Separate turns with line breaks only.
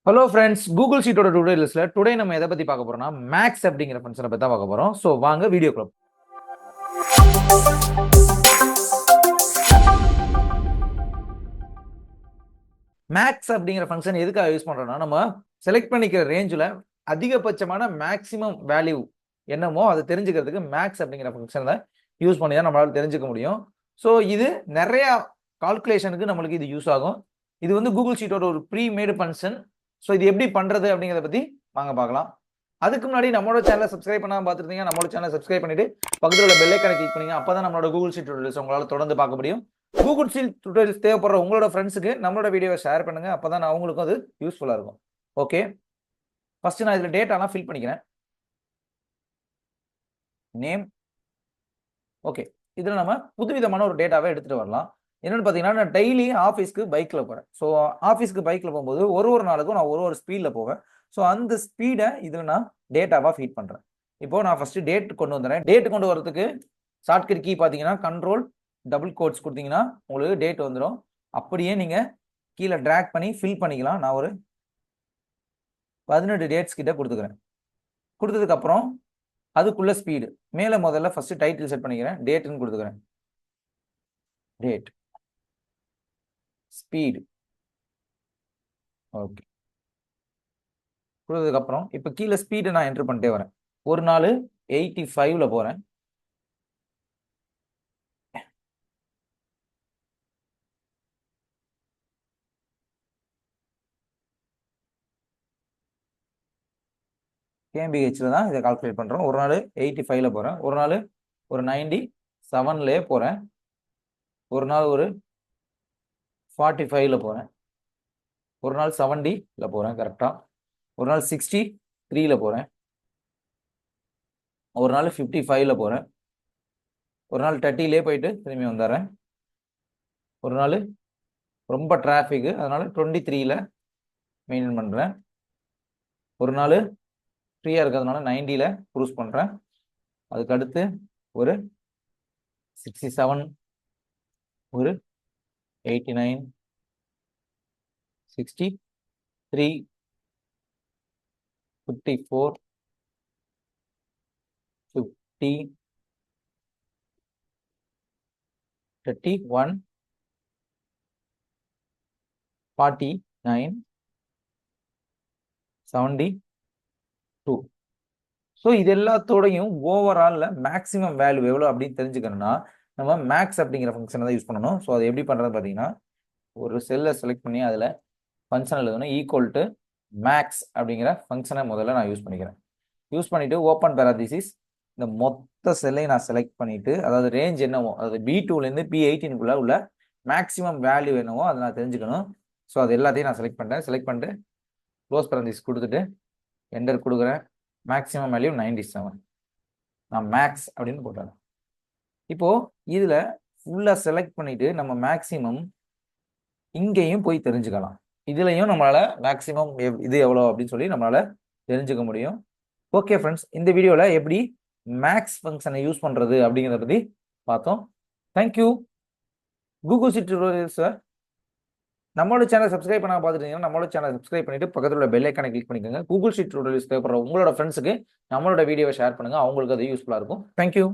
Hello friends, Google ஷீட்டோட டுடோரியல்ஸ்ல today நம்ம எதை பத்தி பார்க்க போறோம்னா மேக்ஸ் அப்படிங்கிற ஃபங்க்ஷனை பத்தி தான் பார்க்க போறோம். ஸோ வாங்க வீடியோ கிளப். மேக்ஸ் அப்படிங்கிற ஃபங்க்ஷன் எதுக்காக யூஸ் பண்றோம்னா, நம்ம செலக்ட் பண்ணிக்கிற ரேஞ்சில் அதிகபட்சமான மேக்ஸிமம் வேல்யூ என்னமோ அதை தெரிஞ்சுக்கிறதுக்கு மேக்ஸ் அப்படிங்கிற ஃபங்க்ஷனை யூஸ் பண்ணி தான் நம்மளால தெரிஞ்சுக்க முடியும். ஸோ இது நிறைய கால்குலேஷனுக்கு நம்மளுக்கு இது யூஸ் ஆகும். இது வந்து கூகுள் ஷீட்டோட ஒரு ப்ரீ மேடு ஃபங்க்ஷன். ஸோ இது எப்படி பண்றது அப்படிங்கிறத பத்தி வாங்க பார்க்கலாம். அதுக்கு முன்னாடி நம்மளோட சேனலை சப்ஸ்கிரைப் பண்ணாம பார்த்துருந்தீங்க, நம்மளோட சேனலை சப்ஸ்கிரைப் பண்ணிட்டு பக்கத்தில் உள்ள பெல் ஐகானை கிளிக் பண்ணீங்க. அப்பதான் நம்மளோட கூகுள் ஷீட் டுடோரியல்ஸ் உங்களால தொடர்ந்து பார்க்க முடியும். கூகுள் ஷீட் டுடோரியல்ஸ் தேவைப்படுற உங்களோட ஃப்ரெண்ட்ஸுக்கு நம்மளோட வீடியோவை ஷேர் பண்ணுங்க. அப்பதான் அவங்களுக்கும் அது யூஸ்ஃபுல்லா இருக்கும். ஓகே, ஃபர்ஸ்ட் நான் இதுல டேட்டாலாம் ஃபில் பண்ணிக்கிறேன். நேம். ஓகே, இதுல நம்ம புதுவிதமான ஒரு டேட்டாவை எடுத்துட்டு வரலாம். என்னன்னு பார்த்தீங்கன்னா, நான் டெய்லி ஆஃபீஸ்க்கு பைக்கில் போகிறேன். ஸோ ஆஃபீஸ்க்கு பைக்கில் போகும்போது ஒரு நாளுக்கும் நான் ஒரு ஸ்பீடில் போவேன். ஸோ அந்த ஸ்பீடை இதில் நான் டேட்டாவாக ஃபீட் பண்ணுறேன். இப்போ நான் ஃபஸ்ட்டு டேட் கொண்டு வந்துடுறேன். டேட் கொண்டு வரதுக்கு ஷார்ட்கட் கீ பார்த்தீங்கன்னா கண்ட்ரோல் டபுள் கோட்ஸ் கொடுத்தீங்கன்னா உங்களுக்கு டேட் வந்துடும். அப்படியே நீங்கள் கீழே ட்ராக் பண்ணி ஃபில் பண்ணிக்கலாம். நான் ஒரு 18 டேட்ஸ் கிட்ட கொடுத்துக்கிறேன். கொடுத்ததுக்கப்புறம் அதுக்குள்ள ஸ்பீடு மேலே முதல்ல ஃபஸ்ட்டு டைட்டில் செட் பண்ணிக்கிறேன். டேட்டுன்னு கொடுத்துக்கிறேன். Date speed. ஓகே, கொடுத்ததுக்கப்புறம் இப்போ கீழே ஸ்பீடை நான் என்ட்ரு பண்ணிட்டே வரேன். ஒரு நாள் 85ல் போகிறேன். கேம்பிஹெச்சில் தான் இதை கால்குலேட் பண்ணுறோம். ஒரு நாள் 85ல் போகிறேன். ஒரு நாள் ஒரு 97லே போகிறேன். ஒரு நாள் ஒரு 45ல் போகிறேன். ஒரு நாள் 70ல் போகிறேன் கரெக்டாக. ஒரு நாள் 63ல் போகிறேன். ஒரு நாள் 55ல் போகிறேன். ஒரு நாள் 30லே போயிட்டு திரும்பி வந்துடுறேன். ஒரு நாள் ரொம்ப டிராஃபிக்கு, அதனால 23ல் மெயின்டைன் பண்ணுறேன். ஒரு நாள் ஃப்ரீயாக இருக்கிறதுனால 90ல் க்ரூஸ் பண்ணுறேன். அதுக்கு அடுத்து ஒரு 67, ஒரு 89, 63, 54, 50, 31, 49, 72. ஸோ இது எல்லாத்தோடையும் ஓவராலில் மேக்ஸிமம் வேல்யூ எவ்வளோ அப்படின்னு தெரிஞ்சுக்கணும்னா நம்ம மேக்ஸ் அப்படிங்கிற ஃபங்க்ஷனை தான் யூஸ் பண்ணணும். ஸோ அது எப்படி பண்ணுறது பார்த்தீங்கன்னா, ஒரு செல்லை செலக்ட் பண்ணி அதில் ஃபங்க்ஷன் எழுதணும். ஈக்குவல் டு மேக்ஸ் அப்படிங்கிற ஃபங்க்ஷனை முதல்ல நான் யூஸ் பண்ணிக்கிறேன். யூஸ் பண்ணிவிட்டு ஓப்பன் பேராதிசிஸ், இந்த மொத்த செல்லையும் நான் செலக்ட் பண்ணிவிட்டு, அதாவது ரேஞ்ச் என்னவோ, அதாவது B2லேருந்து B18க்குள்ளே உள்ள மேக்ஸிமம் வேல்யூ என்னவோ அதை நான் தெரிஞ்சுக்கணும். ஸோ அது எல்லாத்தையும் நான் செலக்ட் பண்ணிட்டேன். செலக்ட் பண்ணிட்டு க்ளோஸ் பேராதிசிஸ் கொடுத்துட்டு என்டர் கொடுக்குறேன். Maximum value 97. நான் மேக்ஸ் அப்படின்னு போட்டேன். இப்போது இதில் ஃபுல்லாக செலக்ட் பண்ணிவிட்டு நம்ம மேக்ஸிமம் இங்கேயும் போய் தெரிஞ்சுக்கலாம். இதுலையும் நம்மளால் மேக்ஸிமம் இது எவ்வளோ அப்படின்னு சொல்லி நம்மளால் தெரிஞ்சுக்க முடியும். ஓகே ஃப்ரெண்ட்ஸ், இந்த வீடியோவில் எப்படி மேக்ஸ் ஃபங்க்ஷனை யூஸ் பண்ணுறது அப்படிங்கிறத பற்றி பார்த்தோம். தேங்க்யூ. கூகுள் ஷீட் டுடோரியல்ஸை நம்மளோட சேனல் சப்ஸ்கிரைப் பண்ணால் பார்த்துட்டீங்கன்னா நம்மளோட சேனல் சப்ஸ்கிரைப் பண்ணிட்டு பக்கத்தில் உள்ள பெல் ஐக்கானை கிளிக் பண்ணிக்கோங்க. கூகுள் ஷீட் டுடோரியல்ஸ் தேவைப்படுற உங்களோட ஃப்ரெண்ட்ஸுக்கு நம்மளோட வீடியோவை ஷேர் பண்ணுங்கள். அவங்களுக்கு அது யூஸ்ஃபுல்லாக இருக்கும். தேங்க்யூ.